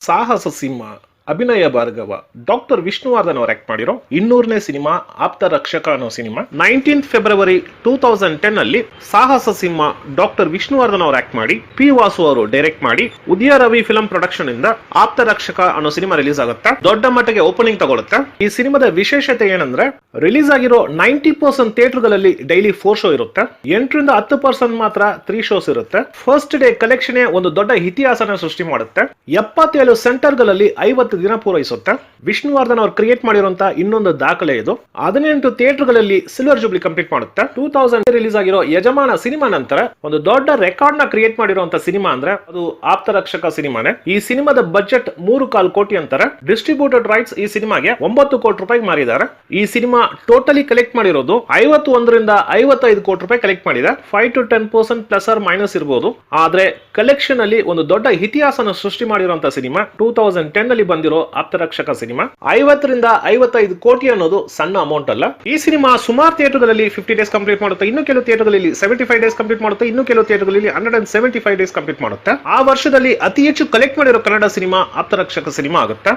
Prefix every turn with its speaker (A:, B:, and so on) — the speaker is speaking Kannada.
A: ಸಾಹಸ ಸಿಂಹ ಅಭಿನಯ ಭಾರ್ಗವ ಡಾಕ್ಟರ್ ವಿಷ್ಣುವರ್ಧನ್ ಅವರು ಆಕ್ಟ್ ಮಾಡಿರೋ 200ನೇ ಸಿನಿಮಾ ಆಪ್ತ ರಕ್ಷಕ ಅನ್ನೋ ಸಿನಿಮಾ 19 ಫೆಬ್ರವರಿ 2010 ಅಲ್ಲಿ ಸಾಹಸ ಸಿಂಹ ಡಾಕ್ಟರ್ ವಿಷ್ಣುವರ್ಧನ್ ಅವರು ಆಕ್ಟ್ ಮಾಡಿ ಪಿ ವಾಸು ಅವರು ಡೈರೆಕ್ಟ್ ಮಾಡಿ ಉದಯ ರವಿ ಫಿಲಂ ಪ್ರೊಡಕ್ಷನ್ ಇಂದ ಆಪ್ತ ರಕ್ಷಕ ಅನ್ನೋ ಸಿನಿಮಾ ರಿಲೀಸ್ ಆಗುತ್ತೆ. ದೊಡ್ಡ ಮಟ್ಟಿಗೆ ಓಪನಿಂಗ್ ತಗೊಳುತ್ತೆ. ಈ ಸಿನಿಮಾದ ವಿಶೇಷತೆ ಏನಂದ್ರೆ ರಿಲೀಸ್ ಆಗಿರೋ 90% ಥಿಯೇಟರ್ಗಳಲ್ಲಿ ಡೈಲಿ 4 ಶೋ ಇರುತ್ತೆ. 8ರಿಂದ 10% ಮಾತ್ರ 3 ಶೋಸ್ ಇರುತ್ತೆ. ಫಸ್ಟ್ ಡೇ ಕಲೆಕ್ಷನ್ ಒಂದು ದೊಡ್ಡ ಇತಿಹಾಸನ ಸೃಷ್ಟಿ ಮಾಡುತ್ತೆ. 77 ಸೆಂಟರ್ಗಳಲ್ಲಿ 50 ದಿನ ಪೂರೈಸುತ್ತೆ. ವಿಷ್ಣುವರ್ಧನ್ ಅವರು ಕ್ರಿಯೇಟ್ ಮಾಡಿರುವಂತಹ ಇನ್ನೊಂದು ದಾಖಲೆ ಇದು. 18 ಥಿಯೇಟರ್ಗಳಲ್ಲಿ ಸಿಲ್ವರ್ ಜೂಬ್ಲಿ ಕಂಪ್ಲೀಟ್ ಮಾಡುತ್ತೆ. 2000 ರಿಲೀಸ್ ಆಗಿರೋ ಯಜಮಾನ ಸಿನಿಮಾ ನಂತರ ಒಂದು ದೊಡ್ಡ ರೆಕಾರ್ಡ್ ನ ಕ್ರಿಯೇಟ್ ಮಾಡಿರುವಂತಹ ಸಿನಿಮಾ ಅಂದ್ರೆ ಅದು ಆಪ್ತ ರಕ್ಷಕ ಸಿನಿಮಾನೇ. ಈ ಸಿನಿಮಾದ ಬಜೆಟ್ 3.25 ಕೋಟಿ ಅಂತಾರೆ. ಡಿಸ್ಟ್ರಿಬ್ಯೂಟೆಡ್ ರೈಟ್ಸ್ ಈ ಸಿನಿಮಾಗೆ 9 ಕೋಟಿ ರೂಪಾಯಿ ಮಾರಿದ್ದಾರೆ. ಈ ಸಿನಿಮಾ ಟೋಟಲಿ ಕಲೆಕ್ಟ್ ಮಾಡಿರೋದು 51ರಿಂದ 55 ಕೋಟಿ ರೂಪಾಯಿ ಕಲೆಕ್ಟ್ ಮಾಡಿದೆ. 5 to 10% ಪ್ಲಸ್ ಆರ್ ಮೈನಸ್ ಇರಬಹುದು. ಆದ್ರೆ ಕಲೆಕ್ಷನ್ ಅಲ್ಲಿ ಒಂದು ದೊಡ್ಡ ಇತಿಹಾಸನ ಸೃಷ್ಟಿ ಮಾಡಿರುವಂತಹ ಸಿನಿಮಾ 2010 ಅಲ್ಲಿ ಬಂದಿರೋ ಆಪ್ತರಕ್ಷಕ ಸಿನಿಮಾ. 50ರಿಂದ 55 ಕೋಟಿ ಅನ್ನೋದು ಸಣ್ಣ ಅಮೌಂಟ್ ಅಲ್ಲ. ಈ ಸಿನಿಮಾ ಸುಮಾರು ಥಿಯೇಟರ್ಗಳಲ್ಲಿ 50 ಡೇಸ್ ಕಂಪ್ಲೀಟ್ ಮಾಡುತ್ತೆ. ಇನ್ನು ಕೆಲವು ಥಿಯೇಟರ್ಗಳಲ್ಲಿ 75 ಡೇಸ್ ಕಂಪ್ಲೀಟ್ ಮಾಡುತ್ತೆ. ಇನ್ನು ಕೆಲವು ಥಿಯೇಟರ್ಗಳಲ್ಲಿ 175 ಡೇಸ್ ಕಂಪ್ಲೀಟ್ ಮಾಡುತ್ತೆ. ಆ ವರ್ಷದಲ್ಲಿ ಅತಿ ಹೆಚ್ಚು ಕಲೆಕ್ಟ್ ಮಾಡಿರೋ ಕನ್ನಡ ಸಿನಿಮಾ ಆಪ್ತರಕ್ಷಕ ಸಿನಿಮಾ ಆಗುತ್ತೆ.